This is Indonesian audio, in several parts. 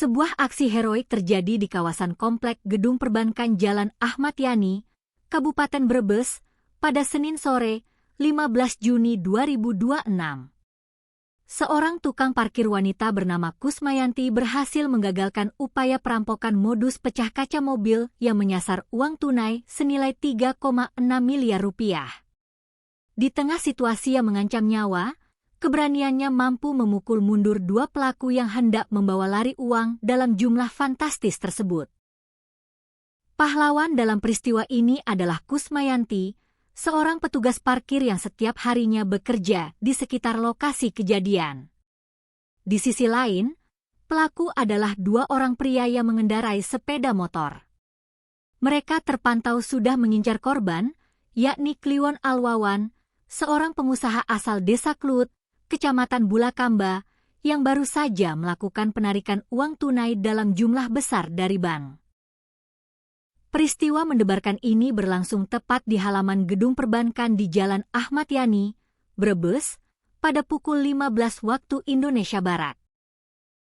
Sebuah aksi heroik terjadi di kawasan komplek Gedung Perbankan Jalan Ahmad Yani, Kabupaten Brebes, pada Senin sore, 15 Juni 2026. Seorang tukang parkir wanita bernama Kusmayanti berhasil menggagalkan upaya perampokan modus pecah kaca mobil yang menyasar uang tunai senilai 3,6 miliar rupiah. Di tengah situasi yang mengancam nyawa, keberaniannya mampu memukul mundur dua pelaku yang hendak membawa lari uang dalam jumlah fantastis tersebut. Pahlawan dalam peristiwa ini adalah Kusmayanti, seorang petugas parkir yang setiap harinya bekerja di sekitar lokasi kejadian. Di sisi lain, pelaku adalah dua orang pria yang mengendarai sepeda motor. Mereka terpantau sudah mengincar korban, yakni Kliwon Alwawan, seorang pengusaha asal Desa Klut, Kecamatan Bulakamba, yang baru saja melakukan penarikan uang tunai dalam jumlah besar dari bank. Peristiwa mendebarkan ini berlangsung tepat di halaman gedung perbankan di Jalan Ahmad Yani, Brebes, pada pukul 15 waktu Indonesia Barat.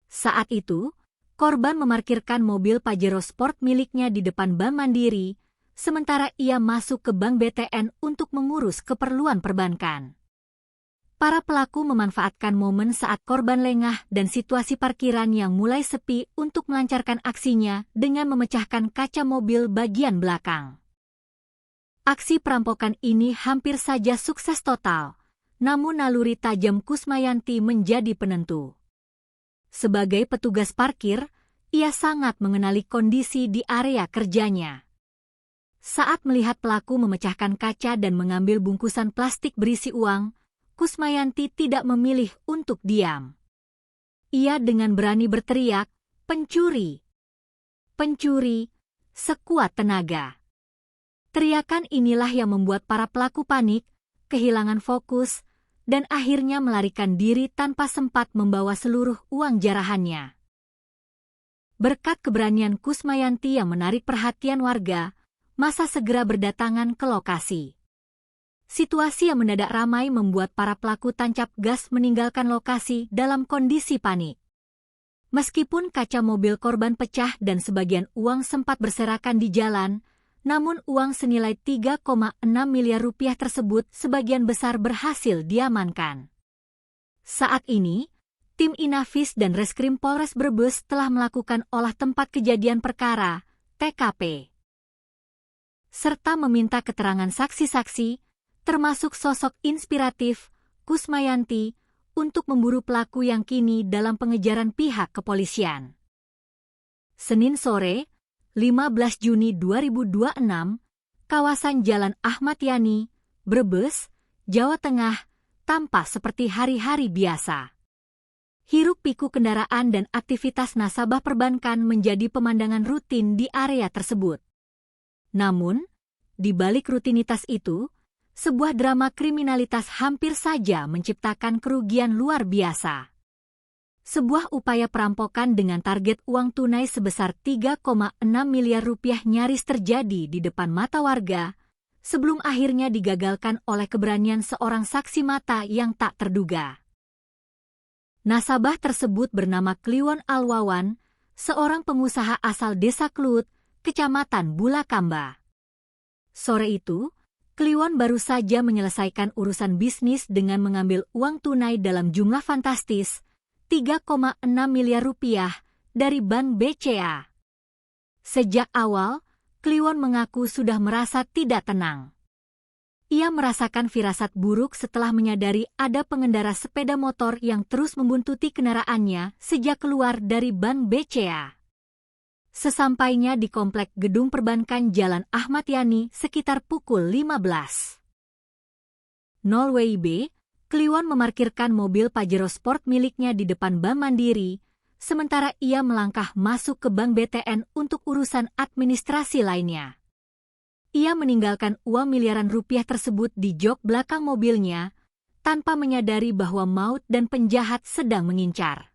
Saat itu, korban memarkirkan mobil Pajero Sport miliknya di depan Bank Mandiri, sementara ia masuk ke Bank BTN untuk mengurus keperluan perbankan. Para pelaku memanfaatkan momen saat korban lengah dan situasi parkiran yang mulai sepi untuk melancarkan aksinya dengan memecahkan kaca mobil bagian belakang. Aksi perampokan ini hampir saja sukses total, namun naluri tajam Kusmayanti menjadi penentu. Sebagai petugas parkir, ia sangat mengenali kondisi di area kerjanya. Saat melihat pelaku memecahkan kaca dan mengambil bungkusan plastik berisi uang, Kusmayanti tidak memilih untuk diam. Ia dengan berani berteriak, "Pencuri! Pencuri!" sekuat tenaga. Teriakan inilah yang membuat para pelaku panik, kehilangan fokus, dan akhirnya melarikan diri tanpa sempat membawa seluruh uang jarahannya. Berkat keberanian Kusmayanti yang menarik perhatian warga, massa segera berdatangan ke lokasi. Situasi yang mendadak ramai membuat para pelaku tancap gas meninggalkan lokasi dalam kondisi panik. Meskipun kaca mobil korban pecah dan sebagian uang sempat berserakan di jalan, namun uang senilai 3,6 miliar rupiah tersebut sebagian besar berhasil diamankan. Saat ini, tim Inafis dan Reskrim Polres Brebes telah melakukan olah tempat kejadian perkara, TKP, serta meminta keterangan saksi-saksi, termasuk sosok inspiratif, Kusmayanti, untuk memburu pelaku yang kini dalam pengejaran pihak kepolisian. Senin sore, 15 Juni 2026, kawasan Jalan Ahmad Yani, Brebes, Jawa Tengah, tampak seperti hari-hari biasa. Hiruk-pikuk kendaraan dan aktivitas nasabah perbankan menjadi pemandangan rutin di area tersebut. Namun, di balik rutinitas itu, sebuah drama kriminalitas hampir saja menciptakan kerugian luar biasa. Sebuah upaya perampokan dengan target uang tunai sebesar 3,6 miliar rupiah nyaris terjadi di depan mata warga, sebelum akhirnya digagalkan oleh keberanian seorang saksi mata yang tak terduga. Nasabah tersebut bernama Kliwon Alwawan, seorang pengusaha asal Desa Klut, Kecamatan Bulakamba. Sore itu, Kliwon baru saja menyelesaikan urusan bisnis dengan mengambil uang tunai dalam jumlah fantastis, 3,6 miliar rupiah, dari Bank BCA. Sejak awal, Kliwon mengaku sudah merasa tidak tenang. Ia merasakan firasat buruk setelah menyadari ada pengendara sepeda motor yang terus membuntuti kendaraannya sejak keluar dari Bank BCA. Sesampainya di komplek gedung perbankan Jalan Ahmad Yani sekitar pukul 15.00 WIB, Kliwon memarkirkan mobil Pajero Sport miliknya di depan Bank Mandiri, sementara ia melangkah masuk ke Bank BTN untuk urusan administrasi lainnya. Ia meninggalkan uang miliaran rupiah tersebut di jok belakang mobilnya, tanpa menyadari bahwa maut dan penjahat sedang mengincar.